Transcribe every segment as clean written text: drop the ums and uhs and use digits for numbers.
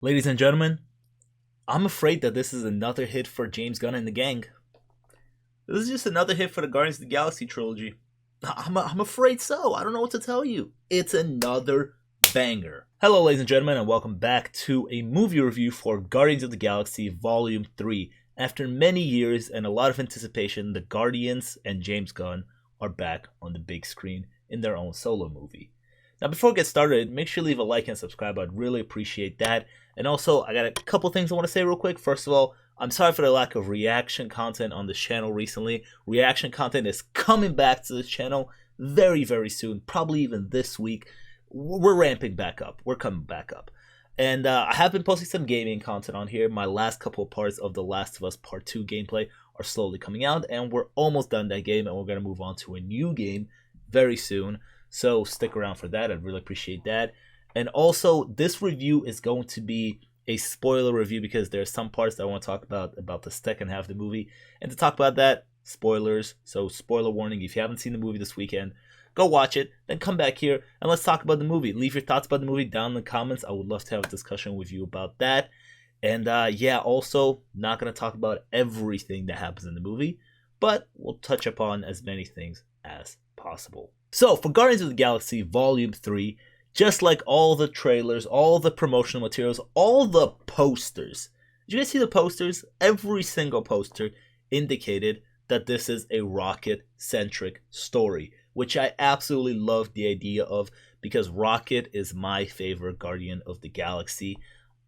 Ladies and gentlemen, I'm afraid that this is another hit for James Gunn and the gang. This is just another hit for the Guardians of the Galaxy trilogy. I'm afraid so. I don't know what to tell you. It's another banger. Hello, ladies and gentlemen, and welcome back to a movie review for Guardians of the Galaxy Volume 3. After many years and a lot of anticipation, the Guardians and James Gunn are back on the big screen in their own solo movie. Now, before we get started, make sure you leave a like and subscribe. I'd really appreciate that. And also, I got a couple things I want to say real quick. First of all, I'm sorry for the lack of reaction content on this channel recently. Reaction content is coming back to this channel very, very soon. Probably even this week. We're ramping back up. We're coming back up. And I have been posting some gaming content on here. My last couple of parts of The Last of Us Part 2 gameplay are slowly coming out. And we're almost done that game. And we're going to move on to a new game very soon. So stick around for that. I'd really appreciate that. And also, this review is going to be a spoiler review because there are some parts that I want to talk about the second half of the movie. And to talk about that, spoilers. So spoiler warning, if you haven't seen the movie this weekend, go watch it, then come back here and let's talk about the movie. Leave your thoughts about the movie down in the comments. I would love to have a discussion with you about that. And also, not going to talk about everything that happens in the movie, but we'll touch upon as many things as possible. So, for Guardians of the Galaxy Volume 3, just like all the trailers, all the promotional materials, all the posters. Did you guys see the posters? Every single poster indicated that this is a Rocket-centric story, which I absolutely love the idea of because Rocket is my favorite Guardian of the Galaxy.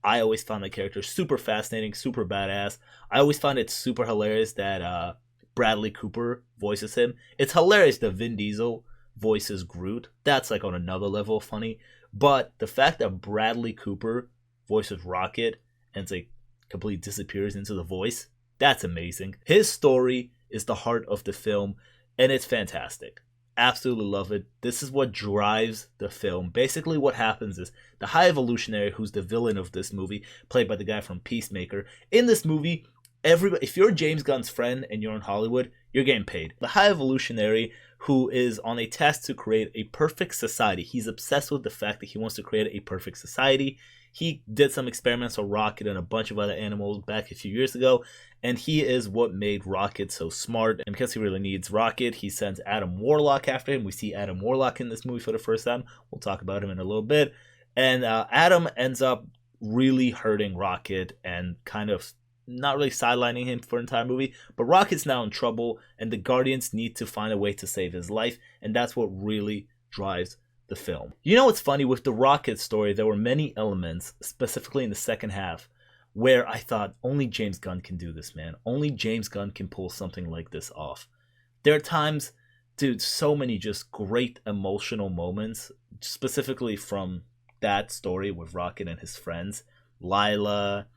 I always found the character super fascinating, super badass. I always found it super hilarious that Bradley Cooper voices him. It's hilarious that Vin Diesel voices Groot. That's like on another level of funny. But the fact that Bradley Cooper voices Rocket and it's like completely disappears into the voice, that's amazing. His story is the heart of the film and it's fantastic. Absolutely love it. This is what drives the film. Basically what happens is the High Evolutionary, who's the villain of this movie, played by the guy from Peacemaker. In this movie, if you're James Gunn's friend and you're in Hollywood, you're getting paid. The High Evolutionary, who is on a task to create a perfect society. He's obsessed with the fact that he wants to create a perfect society. He did some experiments on Rocket and a bunch of other animals back a few years ago, and he is what made Rocket so smart. And because he really needs Rocket, he sends Adam Warlock after him. We see Adam Warlock in this movie for the first time. We'll talk about him in a little bit. And Adam ends up really hurting Rocket and kind of not really sidelining him for an entire movie, but Rocket's now in trouble and the Guardians need to find a way to save his life, and that's what really drives the film. You know what's funny? With the Rocket story, there were many elements, specifically in the second half, where I thought only James Gunn can do this, man. Only James Gunn can pull something like this off. There are times, dude, so many just great emotional moments, specifically from that story with Rocket and his friends, Lila,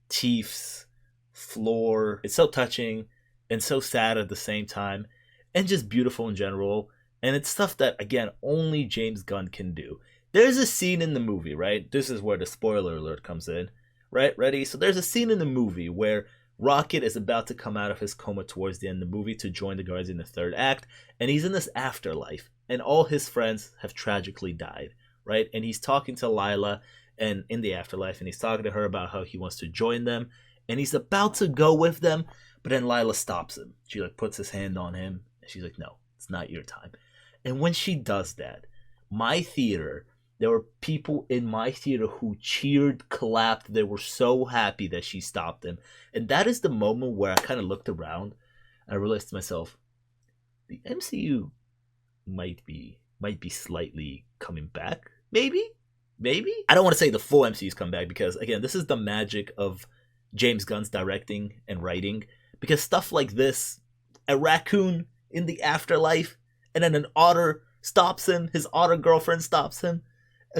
Chiefs, Floor. It's so touching and so sad at the same time and just beautiful in general, and it's stuff that again only James Gunn can do. There's a scene in the movie, right? This is where the spoiler alert comes in, right? Ready? So there's a scene in the movie where Rocket is about to come out of his coma towards the end of the movie to join the Guardians in the third act, and he's in this afterlife and all his friends have tragically died, right? And he's talking to Lila and in the afterlife, and he's talking to her about how he wants to join them. And he's about to go with them, but then Lila stops him. She like puts his hand on him, and she's like, "No, it's not your time." And when she does that, there were people in my theater who cheered, clapped. They were so happy that she stopped him. And that is the moment where I kind of looked around and I realized to myself, the MCU might be slightly coming back. Maybe. I don't want to say the full MCU's come back because again, this is the magic of James Gunn's directing and writing, because stuff like this, a raccoon in the afterlife and then an otter stops him, his otter girlfriend stops him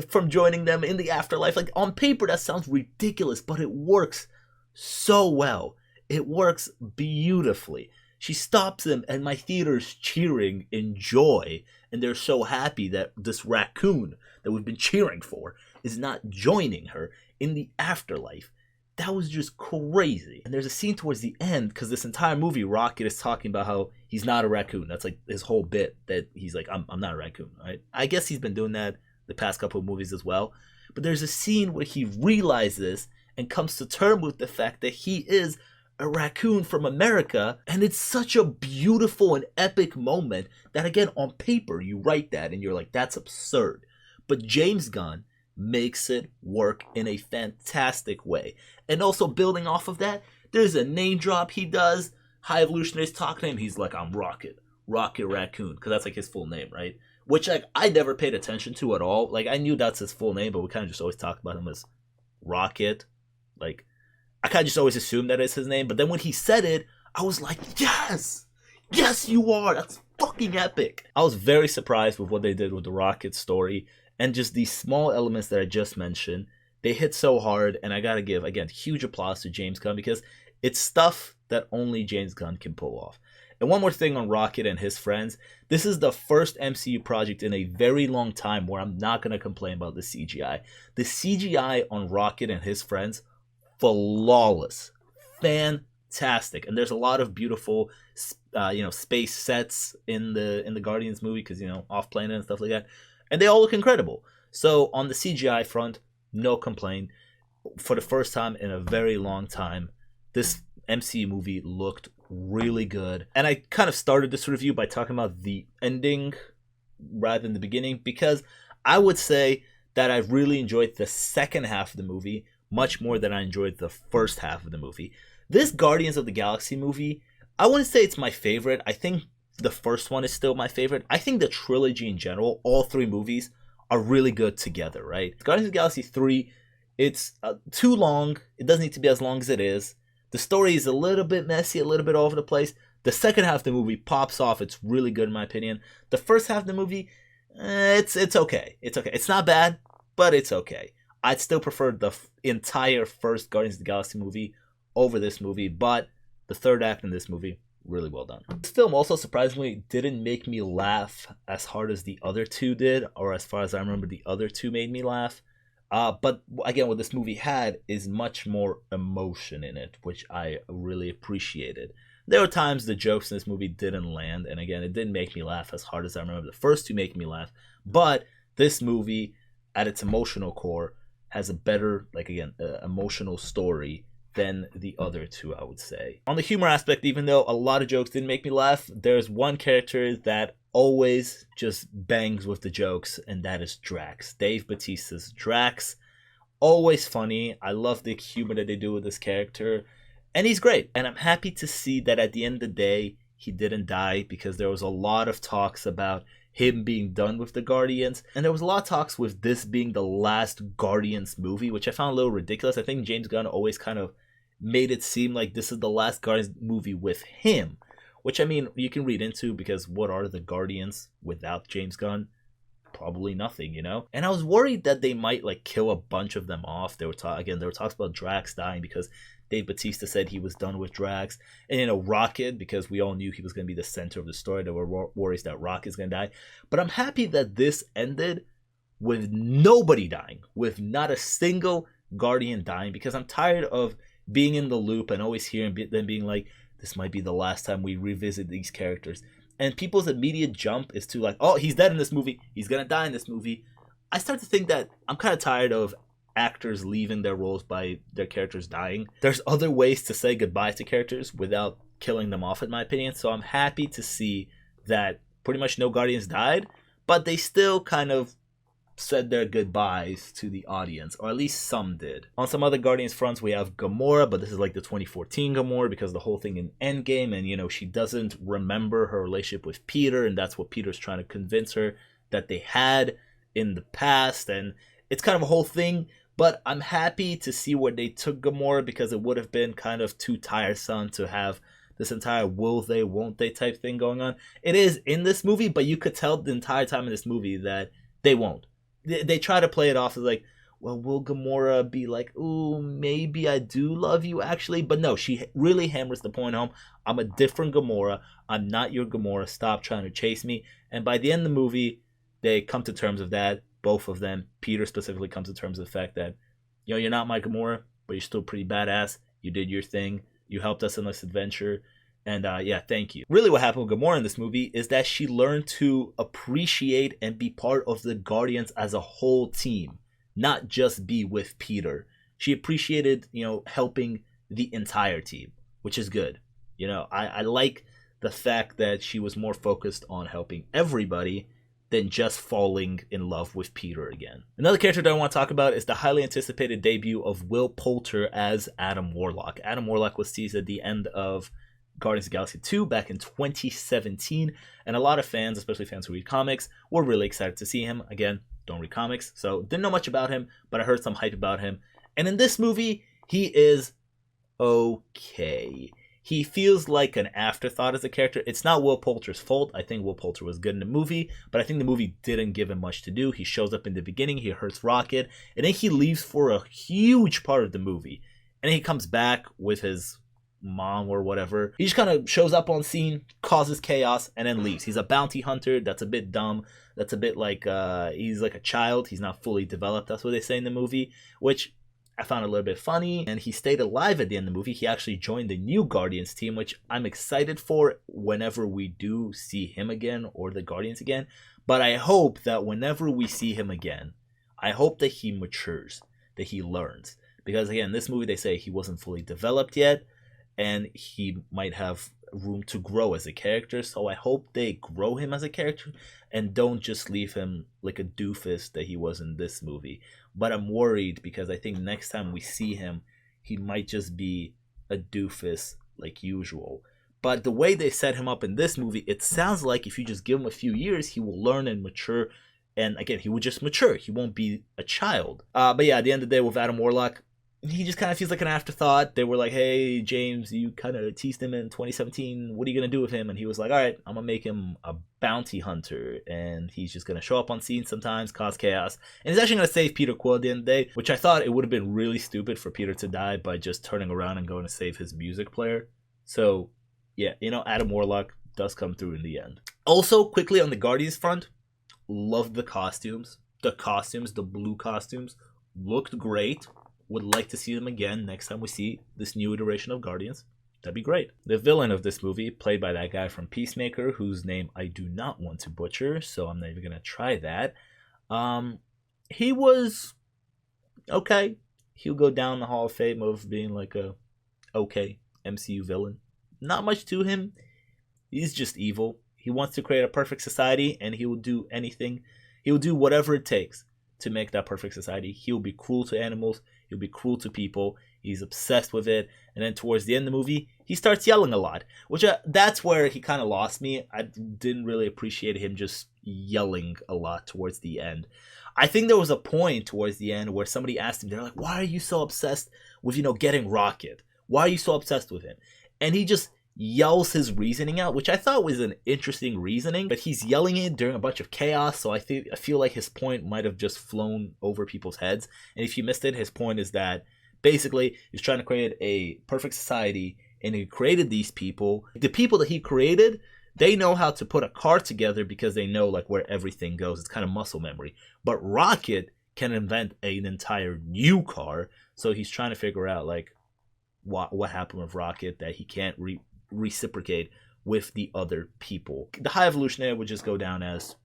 from joining them in the afterlife. Like on paper that sounds ridiculous, but it works so well. It works beautifully. She stops him and my theater's cheering in joy, and they're so happy that this raccoon that we've been cheering for is not joining her in the afterlife. That was just crazy. And there's a scene towards the end, because this entire movie, Rocket is talking about how he's not a raccoon. That's like his whole bit, that he's like, I'm not a raccoon, right? I guess he's been doing that the past couple of movies as well. But there's a scene where he realizes and comes to terms with the fact that he is a raccoon from America, and it's such a beautiful and epic moment that, again, on paper you write that and you're like, that's absurd. But James Gunn makes it work in a fantastic way. And also building off of that, there's a name drop he does. High Evolutionary's talking to him, he's like, I'm Rocket Raccoon, because that's like his full name, right? Which like I never paid attention to at all. Like I knew that's his full name, but we kind of just always talk about him as Rocket. Like I kind of just always assumed that is his name. But then when he said it, I was like, yes, you are. That's fucking epic. I was very surprised with what they did with the Rocket story and just these small elements that I just mentioned. They hit so hard, and I gotta give again huge applause to James Gunn because it's stuff that only James Gunn can pull off. And one more thing on Rocket and his friends. This is the first MCU project in a very long time where I'm not going to complain about the CGI. The CGI on Rocket and his friends, flawless. Fantastic. And there's a lot of beautiful space sets in the Guardians movie because, off planet and stuff like that. And they all look incredible. So on the CGI front, no complaint. For the first time in a very long time, this MCU movie looked really good. And I kind of started this review by talking about the ending rather than the beginning because I would say that I really enjoyed the second half of the movie much more than I enjoyed the first half of the movie. This Guardians of the Galaxy movie, I wouldn't say it's my favorite. I think the first one is still my favorite. I think the trilogy in general, all three movies, are really good together, right? Guardians of the Galaxy 3, it's too long. It doesn't need to be as long as it is. The story is a little bit messy, a little bit all over the place. The second half of the movie pops off. It's really good in my opinion. The first half of the movie, it's okay. It's okay. It's not bad, but it's okay. I'd still prefer the entire first Guardians of the Galaxy movie over this movie, but the third act in this movie, really well done. This film also surprisingly didn't make me laugh as hard as the other two did, or as far as I remember the other two made me laugh. But again, what this movie had is much more emotion in it, which I really appreciated. There were times the jokes in this movie didn't land, and again, it didn't make me laugh as hard as I remember the first two making me laugh. But this movie, at its emotional core, has a better, emotional story than the other two, I would say. On the humor aspect, even though a lot of jokes didn't make me laugh, there's one character that always just bangs with the jokes, and that is Drax. Dave Bautista's Drax. Always funny. I love the humor that they do with this character, and he's great. And I'm happy to see that at the end of the day, he didn't die, because there was a lot of talks about him being done with the Guardians, and there was a lot of talks with this being the last Guardians movie, which I found a little ridiculous. I think James Gunn always kind of made it seem like this is the last Guardians movie with him, which, I mean, you can read into, because what are the Guardians without James Gunn? Probably nothing, And I was worried that they might kill a bunch of them off. There were talks about Drax dying because Dave Bautista said he was done with Drax, and Rocket, because we all knew he was going to be the center of the story. There were worries that Rocket's going to die, but I'm happy that this ended with nobody dying, with not a single Guardian dying, because I'm tired of being in the loop and always hearing them being like, this might be the last time we revisit these characters. And people's immediate jump is to oh, he's dead in this movie, he's gonna die in this movie. I start to think that I'm kind of tired of actors leaving their roles by their characters dying. There's other ways to say goodbye to characters without killing them off, in my opinion. So I'm happy to see that pretty much no Guardians died, but they still kind of said their goodbyes to the audience, or at least some did. On some other Guardians fronts, we have Gamora, but this is the 2014 Gamora, because the whole thing in Endgame, and she doesn't remember her relationship with Peter, and that's what Peter's trying to convince her that they had in the past, and it's kind of a whole thing. But I'm happy to see where they took Gamora, because it would have been kind of too tiresome to have this entire will they, won't they type thing going on. It is in this movie, but you could tell the entire time in this movie that they won't. They try to play it off as well, will Gamora be ooh, maybe I do love you actually? But no, she really hammers the point home. I'm a different Gamora. I'm not your Gamora. Stop trying to chase me. And by the end of the movie, they come to terms of that. Both of them. Peter specifically comes to terms with the fact that, you're not my Gamora, but you're still pretty badass. You did your thing. You helped us in this adventure. And thank you. Really what happened with Gamora in this movie is that she learned to appreciate and be part of the Guardians as a whole team. not just be with Peter. She appreciated, helping the entire team, which is good. I like the fact that she was more focused on helping everybody than just falling in love with Peter again. Another character that I want to talk about is the highly anticipated debut of Will Poulter as Adam Warlock. Adam Warlock was teased at the end of Guardians of the Galaxy 2 back in 2017, and a lot of fans, especially fans who read comics, were really excited to see him. Again, don't read comics, so didn't know much about him, but I heard some hype about him. And in this movie, he is okay. He feels like an afterthought as a character. It's not Will Poulter's fault. I think Will Poulter was good in the movie, but I think the movie didn't give him much to do. He shows up in the beginning, he hurts Rocket, and then he leaves for a huge part of the movie. And then he comes back with his mom or whatever. He just kind of shows up on scene, causes chaos, and then leaves. He's a bounty hunter. That's a bit dumb. That's a bit like he's like a child. He's not fully developed. That's what they say in the movie, which I found a little bit funny. And he stayed alive at the end of the movie. He actually joined the new Guardians team, which I'm excited for whenever we do see him again or the Guardians again. But I hope that whenever we see him again, I hope that he matures, that he learns. Because again, this movie, they say he wasn't fully developed yet, and he might have room to grow as a character. So I hope they grow him as a character and don't just leave him like a doofus that he was in this movie. But I'm worried because I think next time we see him, he might just be a doofus like usual. But the way they set him up in this movie, it sounds like if you just give him a few years, he will learn and mature. And again, he will just mature. He won't be a child. But yeah, at the end of the day with Adam Warlock, he just kind of feels like an afterthought. They were like, hey, James, you kind of teased him in 2017. What are you going to do with him? And he was like, all right, I'm going to make him a bounty hunter. And he's just going to show up on scene sometimes, cause chaos. And he's actually going to save Peter Quill at the end of the day, which I thought it would have been really stupid for Peter to die by just turning around and going to save his music player. So, yeah, Adam Warlock does come through in the end. Also, quickly on the Guardians front, loved the costumes. The blue costumes, looked great. Would like to see them again next time we see this new iteration of Guardians. That'd be great. The villain of this movie, played by that guy from Peacemaker, whose name I do not want to butcher, so I'm not even going to try that. He was okay. He'll go down the Hall of Fame of being like a okay MCU villain. Not much to him. He's just evil. He wants to create a perfect society, and he will do anything. He will do whatever it takes to make that perfect society. He will be cruel to animals. He'll be cruel to people. He's obsessed with it. And then towards the end of the movie, he starts yelling a lot, which that's where he kind of lost me. I didn't really appreciate him just yelling a lot towards the end. I think there was a point towards the end where somebody asked him, they're like, why are you so obsessed with, getting Rocket? Why are you so obsessed with him? And he just yells his reasoning out, which I thought was an interesting reasoning, but he's yelling it during a bunch of chaos, so I feel like his point might have just flown over people's heads. And if you missed it, his point is that basically he's trying to create a perfect society, and he created these people. The people that he created, they know how to put a car together because they know like where everything goes. It's kind of muscle memory. But Rocket can invent an entire new car, so he's trying to figure out like what happened with Rocket that he can't reciprocate with the other people. The High Evolutionary would just go down as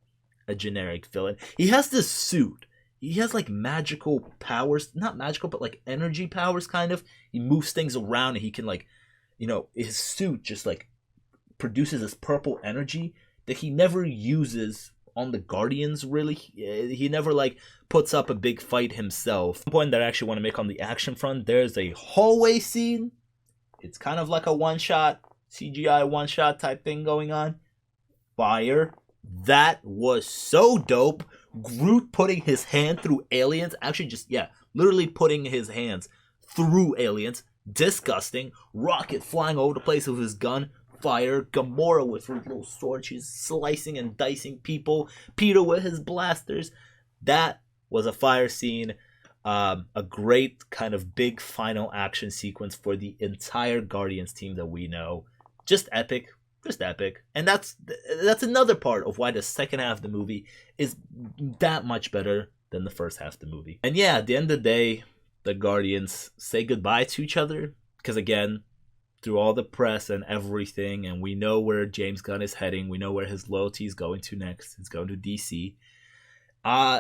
a generic villain. He has this suit. He has like magical powers, not magical, but like energy powers kind of. He moves things around and he can like, his suit just like produces this purple energy that he never uses on the Guardians really. He never like puts up a big fight himself. One point that I actually want to make on the action front, there's a hallway scene. It's kind of like a one-shot CGI one-shot type thing going on. Fire. That was so dope. Groot putting his hand through aliens. Actually literally putting his hands through aliens. Disgusting. Rocket flying over the place with his gun. Fire. Gamora with her little sword. She's slicing and dicing people. Peter with his blasters. That was a fire scene. A great kind of big final action sequence for the entire Guardians team that we know. Just epic. And that's another part of why the second half of the movie is that much better than the first half of the movie. And yeah, at the end of the day, the Guardians say goodbye to each other. Because again, through all the press and everything, and we know where James Gunn is heading. We know where his loyalty is going to next. It's going to DC.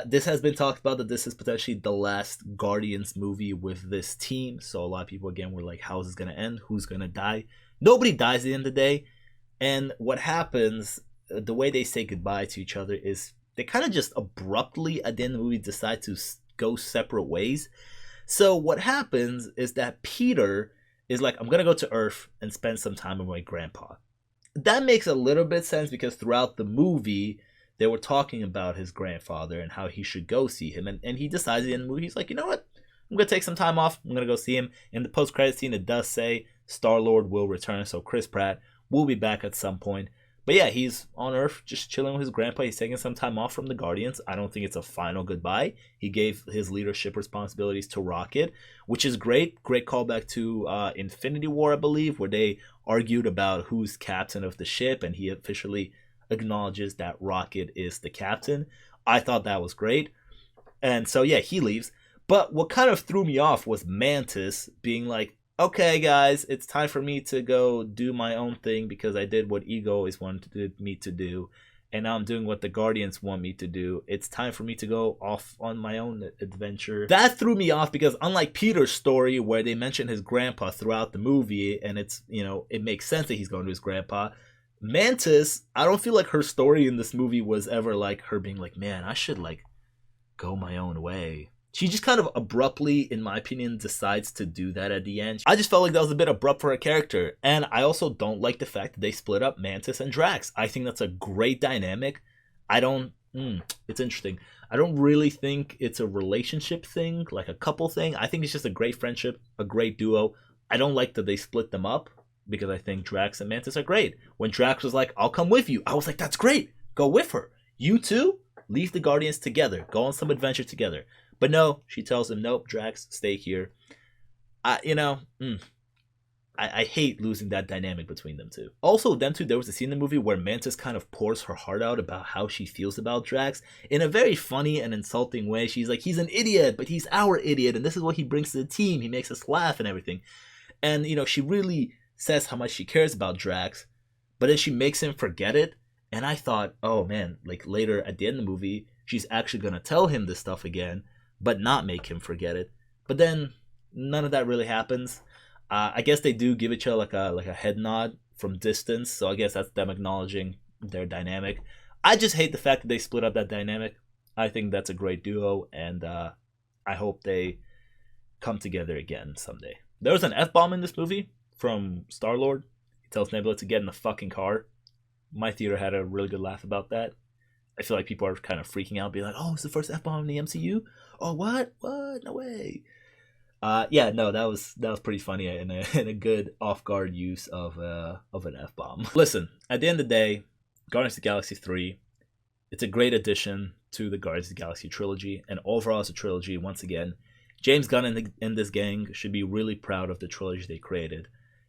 This has been talked about that this is potentially the last Guardians movie with this team. So a lot of people again were like, how is this gonna end? Who's gonna die? Nobody dies at the end of the day. And what happens, the way they say goodbye to each other is they kind of just abruptly at the end of the movie decide to go separate ways. So what happens is that Peter is like, I'm gonna go to Earth and spend some time with my grandpa. That makes a little bit sense because throughout the movie they were talking about his grandfather and how he should go see him, and he decides at the end of the movie, he's like, you know what, I'm gonna take some time off, I'm gonna go see him. In the post-credit scene it does say Star-Lord will return, so Chris Pratt will be back at some point. But yeah, he's on Earth just chilling with his grandpa. He's taking some time off from the Guardians. I don't think it's a final goodbye. He gave his leadership responsibilities to Rocket, which is great. Great callback to Infinity War, I believe, where they argued about who's captain of the ship, and he officially acknowledges that Rocket is the captain. I thought that was great. And so yeah, he leaves. But what kind of threw me off was Mantis being like, okay guys, it's time for me to go do my own thing because I did what Ego always wanted me to do, and now I'm doing what the Guardians want me to do. It's time for me to go off on my own adventure. That threw me off because unlike Peter's story where they mention his grandpa throughout the movie, and it's, you know, it makes sense that he's going to his grandpa, Mantis, I don't feel like her story in this movie was ever like her being like, man, I should like go my own way. She just kind of abruptly, in my opinion, decides to do that at the end. I just felt like that was a bit abrupt for her character. And I also don't like the fact that they split up Mantis and Drax. I think that's a great dynamic. It's interesting. I don't really think it's a relationship thing, like a couple thing. I think it's just a great friendship, a great duo. I don't like that they split them up because I think Drax and Mantis are great. When Drax was like, I'll come with you, I was like, that's great. Go with her. You two, leave the Guardians together. Go on some adventure together. But no, she tells him, nope, Drax, stay here. I hate losing that dynamic between them two. Also, them two, there was a scene in the movie where Mantis kind of pours her heart out about how she feels about Drax in a very funny and insulting way. She's like, he's an idiot, but he's our idiot, and this is what he brings to the team. He makes us laugh and everything. And, you know, she really says how much she cares about Drax, but then she makes him forget it. And I thought, oh man, like later at the end of the movie, she's actually going to tell him this stuff again, but not make him forget it. But then none of that really happens. I guess they do give each other like a head nod from distance, so I guess that's them acknowledging their dynamic. I just hate the fact that they split up that dynamic. I think that's a great duo, and I hope they come together again someday. There was an F-bomb in this movie from Star-Lord. He tells Nebula to get in the fucking car. My theater had a really good laugh about that. I feel like people are kind of freaking out, being like, oh, it's the first F-bomb in the MCU? Oh, what? No way. Yeah, no, that was pretty funny and a good off-guard use of an F-bomb. Listen, at the end of the day, Guardians of the Galaxy 3, it's a great addition to the Guardians of the Galaxy trilogy, and overall as a trilogy, once again, James Gunn and this gang should be really proud of the trilogy they created.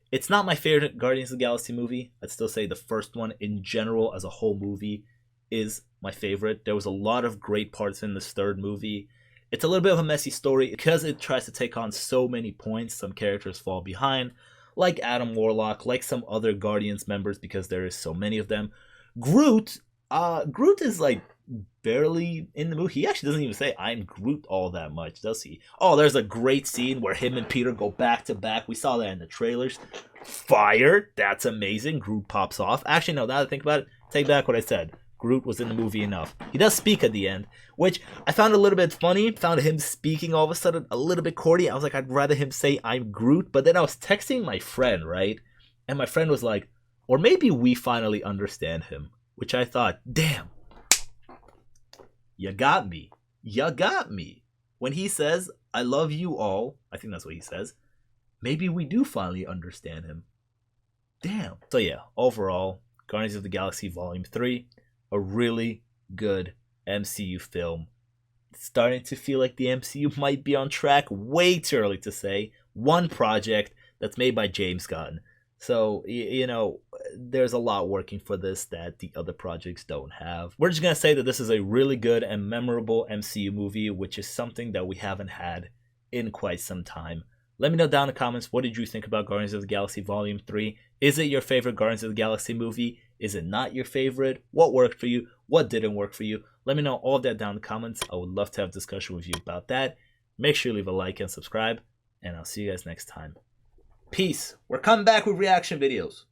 It's not my favorite Guardians of the Galaxy movie. I'd still say the first one in general as a whole movie is my favorite. There was a lot of great parts in this third movie. It's a little bit of a messy story because it tries to take on so many points. Some characters fall behind, like Adam Warlock, like some other Guardians members because there is so many of them. Groot is like barely in the movie. He actually doesn't even say I'm Groot all that much, does he? Oh, there's a great scene where him and Peter go back to back. We saw that in the trailers. Fire, that's amazing. Groot pops off. Actually, no, now that I think about it, take back what I said. Groot was in the movie enough. He does speak at the end, which I found a little bit funny. Found him speaking all of a sudden a little bit corny. I was like, I'd rather him say I'm Groot. But then I was texting my friend, right? And my friend was like, or maybe we finally understand him. Which I thought, damn. You got me. You got me. When he says, I love you all, I think that's what he says, maybe we do finally understand him. Damn. So yeah, overall, Guardians of the Galaxy Volume 3, a really good MCU film. It's starting to feel like the MCU might be on track. Way too early to say. One project that's made by James Gunn. So, you know, there's a lot working for this that the other projects don't have. We're just going to say that this is a really good and memorable MCU movie, which is something that we haven't had in quite some time. Let me know down in the comments, what did you think about Guardians of the Galaxy Volume 3? Is it your favorite Guardians of the Galaxy movie? Is it not your favorite? What worked for you? What didn't work for you? Let me know all of that down in the comments. I would love to have a discussion with you about that. Make sure you leave a like and subscribe, and I'll see you guys next time. Peace. We're coming back with reaction videos.